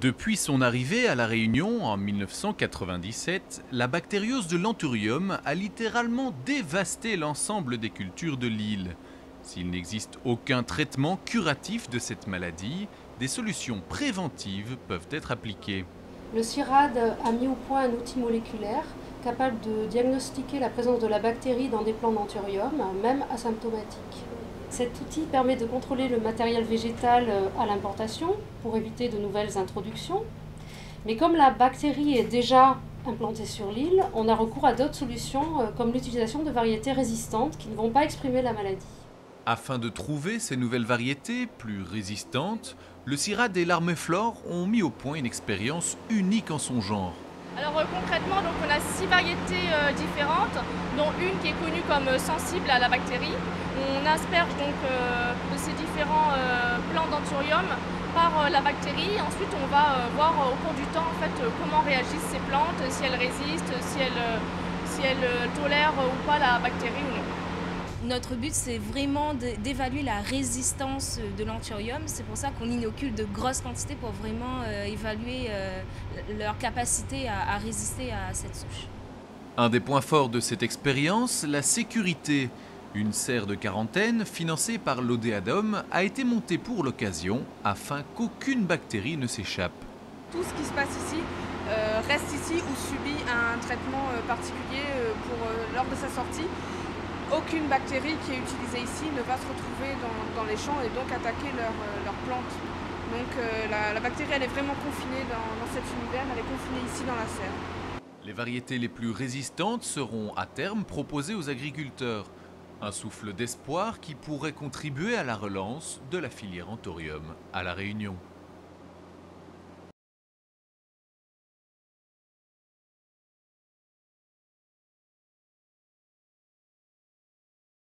Depuis son arrivée à La Réunion en 1997, la bactériose de l'Anthurium a littéralement dévasté l'ensemble des cultures de l'île. S'il n'existe aucun traitement curatif de cette maladie, des solutions préventives peuvent être appliquées. Le CIRAD a mis au point un outil moléculaire capable de diagnostiquer la présence de la bactérie dans des plants d'Anthurium, même asymptomatiques. Cet outil permet de contrôler le matériel végétal à l'importation pour éviter de nouvelles introductions. Mais comme la bactérie est déjà implantée sur l'île, on a recours à d'autres solutions comme l'utilisation de variétés résistantes qui ne vont pas exprimer la maladie. Afin de trouver ces nouvelles variétés plus résistantes, le CIRAD et l'Armeflore ont mis au point une expérience unique en son genre. Alors concrètement, donc, on a 6 variétés différentes, dont une qui est connue comme sensible à la bactérie. On asperge donc de ces différents plants d'Anthurium par la bactérie. Ensuite, on va voir au cours du temps en fait, comment réagissent ces plantes, si elles résistent, si elles tolèrent ou pas la bactérie ou non. Notre but, c'est vraiment d'évaluer la résistance de l'anthurium. C'est pour ça qu'on inocule de grosses quantités pour vraiment évaluer leur capacité à résister à cette souche. Un des points forts de cette expérience, la sécurité. Une serre de quarantaine, financée par l'Odéadom, a été montée pour l'occasion afin qu'aucune bactérie ne s'échappe. Tout ce qui se passe ici reste ici ou subit un traitement particulier lors de sa sortie. Aucune bactérie qui est utilisée ici ne va se retrouver dans les champs et donc attaquer leurs plantes. Donc la bactérie elle est vraiment confinée dans cet univers, elle est confinée ici dans la serre. Les variétés les plus résistantes seront à terme proposées aux agriculteurs. Un souffle d'espoir qui pourrait contribuer à la relance de la filière Anthurium à La Réunion.